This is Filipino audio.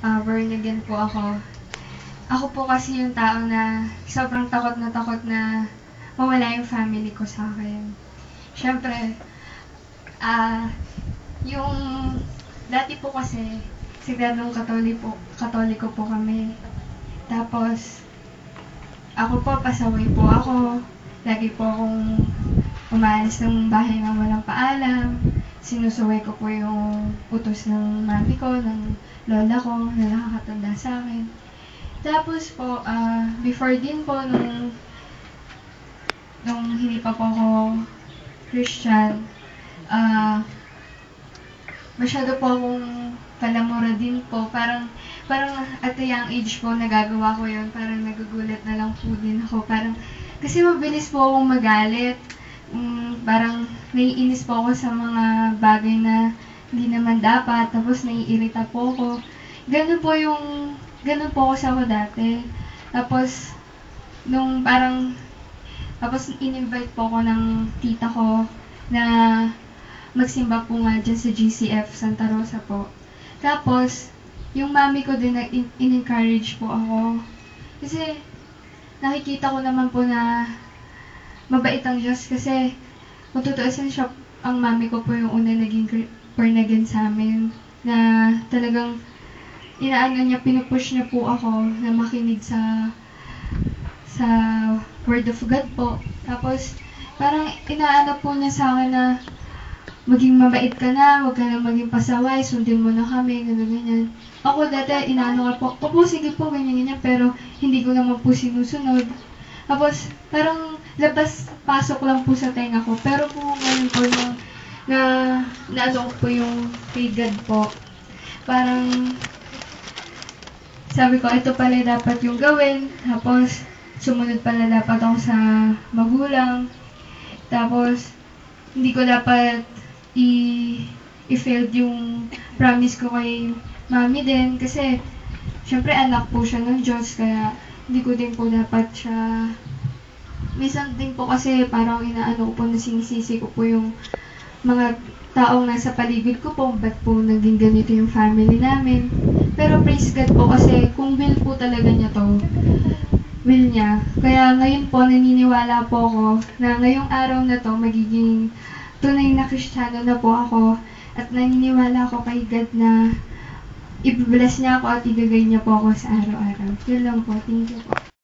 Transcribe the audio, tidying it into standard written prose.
Born again po ako. Ako po kasi yung tao na sobrang takot na mawala yung family ko sa akin. Siyempre, yung dati po kasi sigradong katoliko po kami. Tapos, ako po, pasaway po ako. Lagi po akong umaalis ng bahay nang walang paalam. Sinusuway ko po yung utos ng mami ko, ng lola ko na nakakatanda sa akin. Tapos po, before din po, nung hindi pa po ako Christian, masyado po akong palamura din po. Parang at a young age po nagagawa ko yun. Parang nagugulat na lang po din ako. Kasi mabilis po akong magalit. Parang naiinis po ako sa mga bagay na hindi naman dapat. Tapos naiirita po ako. Ganun po ako dati. Tapos, tapos in-invite po ako ng tita ko na magsimba po nga dyan sa GCF, Santa Rosa po. Tapos, yung mami ko din in-encourage po ako. Kasi, nakikita ko naman po na mabait ang Diyos kasi kung tutuusin siya, ang mami ko po yung una naging born again sa amin na talagang pinupush niya po ako na makinig sa Word of God po. Tapos, parang inaano po niya sa akin na maging mabait ka na, huwag ka na maging pasaway, sundin mo na kami, ganyan. Ako dati, inaano ka po, opo, sige po, ganyan, pero hindi ko naman po sinusunod. Tapos, parang labas-pasok lang po sa tenga ko. Pero po, ngayon po, naano ko po yung kay God po. Parang, sabi ko, ito pala dapat yung gawin. Tapos, sumunod pala dapat ako sa magulang. Tapos, hindi ko dapat i-failed yung promise ko kay mami din. Kasi, syempre anak po siya ng Diyos. Kaya, hindi ko din po dapat siya... Minsan din po kasi parang inaano ko po na sinisisi ko po yung mga taong nasa paligid ko po, ba't po naging ganito yung family namin. Pero praise God po kasi kung will po talaga niya to, will niya. Kaya ngayon po naniniwala po ako na ngayong araw na to magiging tunay na Kristiyano na po ako at naniniwala ako kay God na i-bless niya ako at igagay niya po ako sa araw-araw. Yun lang po. Thank you po.